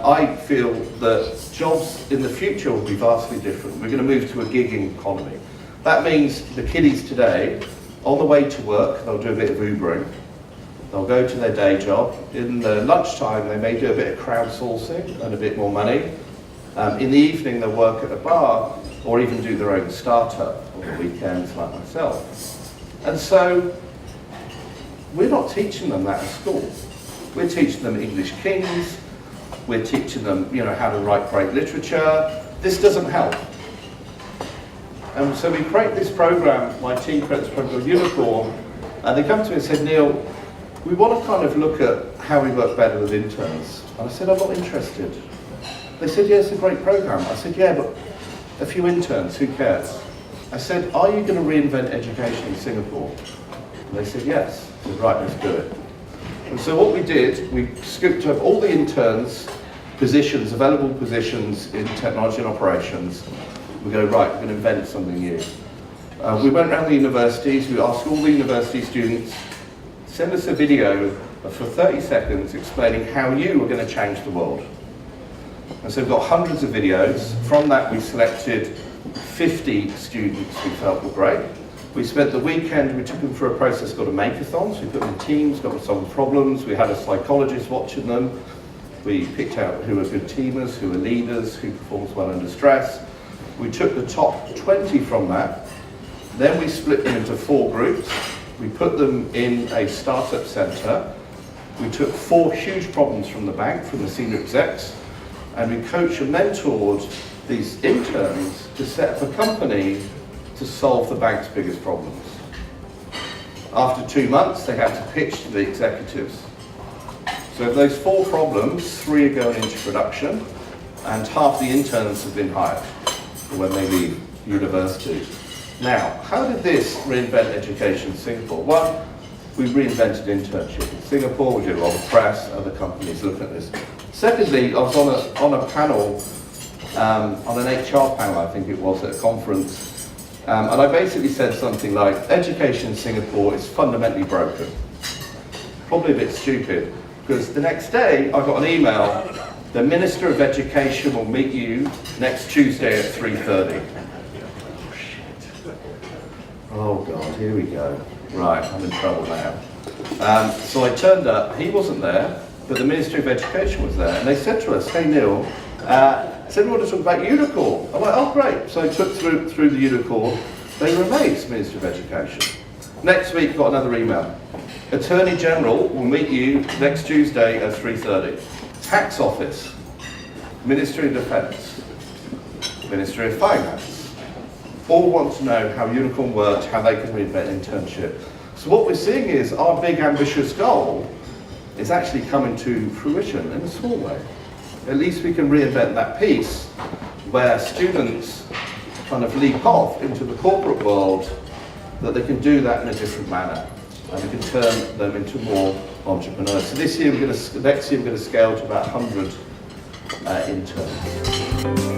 I feel that jobs in the future will be vastly different. We're going to move to a gigging economy. That means the kiddies today, on the way to work, they'll do a bit of Ubering. They'll go to their day job. In the lunchtime, they may do a bit of crowdsourcing and a bit more money. In the evening, they'll work at a bar or even do their own startup on the weekends, like myself. And so, we're not teaching them that at school. We're teaching them English Kings. We're teaching them, how to write great literature. This doesn't help. And so we create this program, my team creates this program called Unicorn, and they come to me and said, Neil, we want to kind of look at how we work better with interns. And I said, I'm not interested. They said, yeah, it's a great program. I said, yeah, but a few interns, who cares? I said, are you going to reinvent education in Singapore? And they said, yes. I said, right, let's do it. And so what we did, we scooped up all the interns' positions, available positions in technology and operations. We go, right, we're going to invent something new. We went around the universities, we asked all the university students, send us a video for 30 seconds explaining how you were going to change the world. And so we've got hundreds of videos. From that we selected 50 students we felt were great. We spent the weekend, we took them through a process called a makeathon. So we put them in teams, got them to solve problems. We had a psychologist watching them. We picked out who were good teamers, who were leaders, who performs well under stress. We took the top 20 from that. Then we split them into 4 groups. We put them in a startup center. We took 4 huge problems from the bank, from the senior execs, and we coached and mentored these interns to set up a company to solve the bank's biggest problems. After 2 months, they had to pitch to the executives. So of those 4 problems, 3 are going into production, and half the interns have been hired for when they leave university. Now, how did this reinvent education in Singapore? Well, we reinvented internship in Singapore. We did a lot of press, other companies looking at this. Secondly, I was on a panel, on an HR panel, I think it was, at a conference. And I basically said something like, education in Singapore is fundamentally broken. Probably a bit stupid, because the next day I got an email, the Minister of Education will meet you next Tuesday at 3:30. Oh shit. Oh God, here we go. Right, I'm in trouble now. So I turned up, he wasn't there, but the Ministry of Education was there, and they said to us, hey Neil, said we want to talk about Unicorn. I'm like, oh great. So I took through the Unicorn. They were amazed, Ministry of Education. Next week, got another email. Attorney General will meet you next Tuesday at 3:30. Tax Office, Ministry of Defence, Ministry of Finance. All want to know how Unicorn works, how they can reinvent internship. So what we're seeing is our big ambitious goal is actually coming to fruition in a small way. At least we can reinvent that piece where students kind of leap off into the corporate world, that they can do that in a different manner, and we can turn them into more entrepreneurs. So next year we're going to scale to about 100 interns.